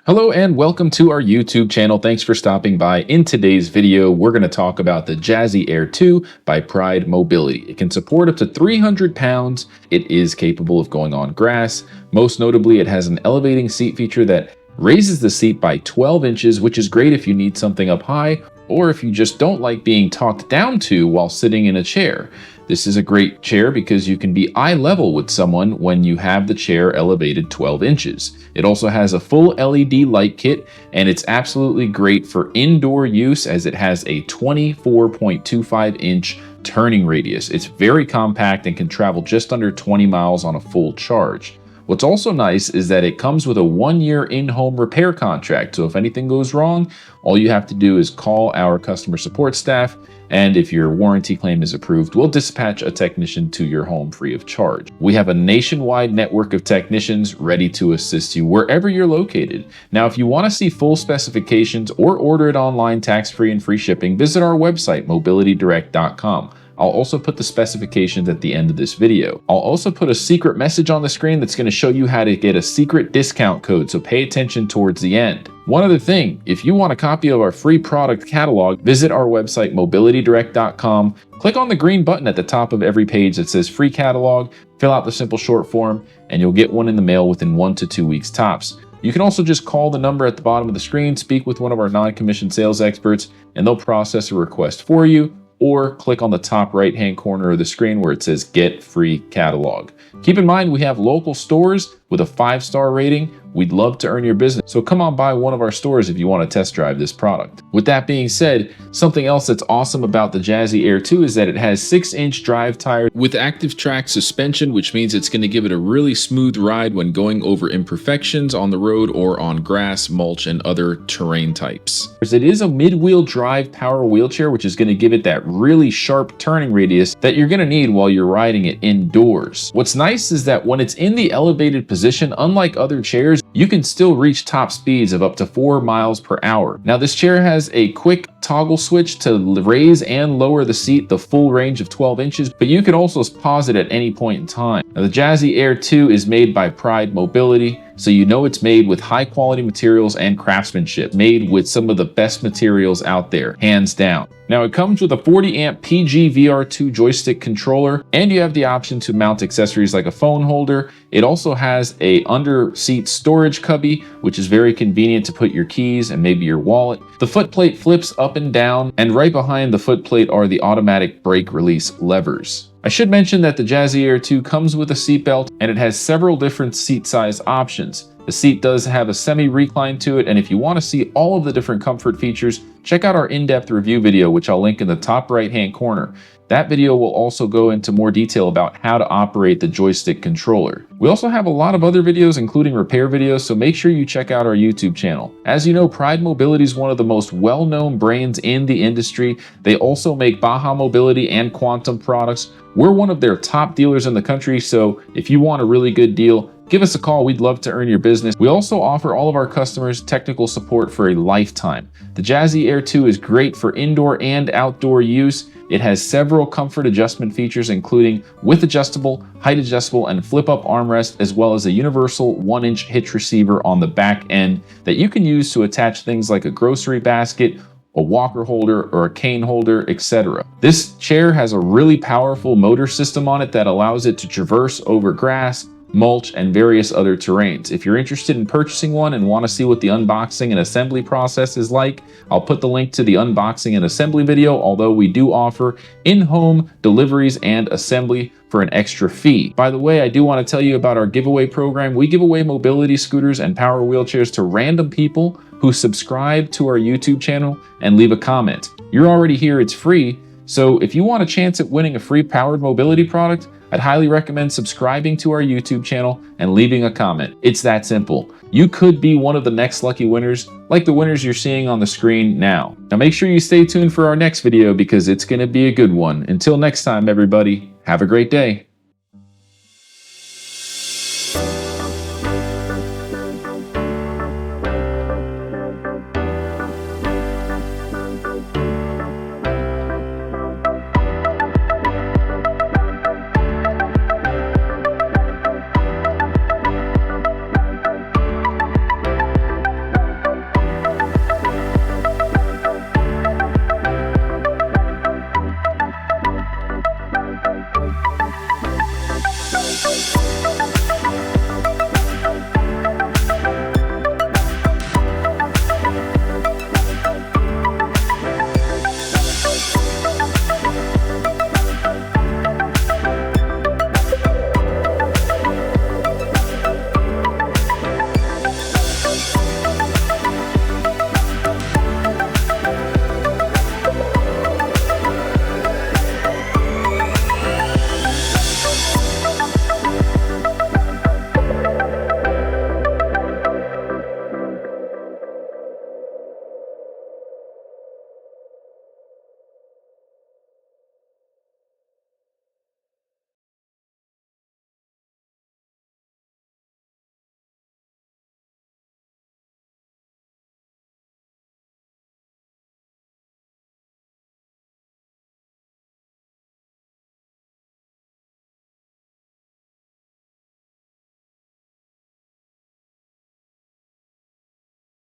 Hello and welcome to our YouTube channel. Thanks for stopping by. In today's video, we're going to talk about the Jazzy Air 2 by Pride Mobility. It can support up to 300 pounds. It is capable of going on grass. Most notably, it has an elevating seat feature that raises the seat by 12 inches, which is great if you need something up high or if you just don't like being talked down to while sitting in a chair. This is a great chair because you can be eye level with someone when you have the chair elevated 12 inches. It also has a full LED light kit, and it's absolutely great for indoor use as it has a 24.25-inch turning radius. It's very compact and can travel just under 20 miles on a full charge. What's also nice is that it comes with a 1-year in-home repair contract. So if anything goes wrong, all you have to do is call our customer support staff, and if your warranty claim is approved, we'll dispatch a technician to your home free of charge. We have a nationwide network of technicians ready to assist you wherever you're located. Now, if you want to see full specifications or order it online tax-free and free shipping, visit our website, mobilitydirect.com. I'll also put the specifications at the end of this video. I'll also put a secret message on the screen that's going to show you how to get a secret discount code, so pay attention towards the end. One other thing, if you want a copy of our free product catalog, visit our website, mobilitydirect.com. Click on the green button at the top of every page that says free catalog, fill out the simple short form, and you'll get one in the mail within 1 to 2 weeks tops. You can also just call the number at the bottom of the screen, speak with one of our non-commissioned sales experts, and they'll process a request for you, or click on the top right-hand corner of the screen where it says Get Free Catalog. Keep in mind, we have local stores with a 5-star rating. We'd love to earn your business, so come on by one of our stores if you want to test drive this product. With that being said, something else that's awesome about the Jazzy Air 2 is that it has 6-inch drive tires with active track suspension, which means it's going to give it a really smooth ride when going over imperfections on the road or on grass, mulch, and other terrain types. It is a mid-wheel drive power wheelchair, which is going to give it that really sharp turning radius that you're going to need while you're riding it indoors. What's nice is that when it's in the elevated position, unlike other chairs, you can still reach top speeds of up to 4 miles per hour. Now, this chair has a quick toggle switch to raise and lower the seat the full range of 12 inches, but you can also pause it at any point in time. Now, the Jazzy Air 2 is made by Pride Mobility, so you know it's made with high quality materials and craftsmanship, made with some of the best materials out there, hands down. Now, it comes with a 40 amp PG VR2 joystick controller, and you have the option to mount accessories like a phone holder. It also has a under seat storage cubby, which is very convenient to put your keys and maybe your wallet. The foot plate flips up and down, and right behind the foot plate are the automatic brake release levers. I should mention that the Jazzy Air 2 comes with a seat belt, and it has several different seat size options. The seat does have a semi-recline to it, and if you want to see all of the different comfort features, check out our in-depth review video, which I'll link in the top right-hand corner. That video will also go into more detail about how to operate the joystick controller. We also have a lot of other videos, including repair videos, so make sure you check out our YouTube channel. As you know, Pride Mobility is one of the most well-known brands in the industry. They also make Baja Mobility and Quantum products. We're one of their top dealers in the country, so if you want a really good deal, give us a call. We'd love to earn your business. We also offer all of our customers technical support for a lifetime. The Jazzy Air 2 is great for indoor and outdoor use. It has several comfort adjustment features, including width adjustable, height adjustable, and flip-up armrest, as well as a universal 1-inch hitch receiver on the back end that you can use to attach things like a grocery basket, a walker holder, or a cane holder, etc. This chair has a really powerful motor system on it that allows it to traverse over grass, mulch, and various other terrains. If you're interested in purchasing one and want to see what the unboxing and assembly process is like, I'll put the link to the unboxing and assembly video, although we do offer in-home deliveries and assembly for an extra fee. By the way, I do want to tell you about our giveaway program. We give away mobility scooters and power wheelchairs to random people who subscribe to our YouTube channel and leave a comment. You're already here, it's free, so if you want a chance at winning a free powered mobility product, I'd highly recommend subscribing to our YouTube channel and leaving a comment. It's that simple. You could be one of the next lucky winners, like the winners you're seeing on the screen now. Now make sure you stay tuned for our next video because it's going to be a good one. Until next time, everybody, have a great day.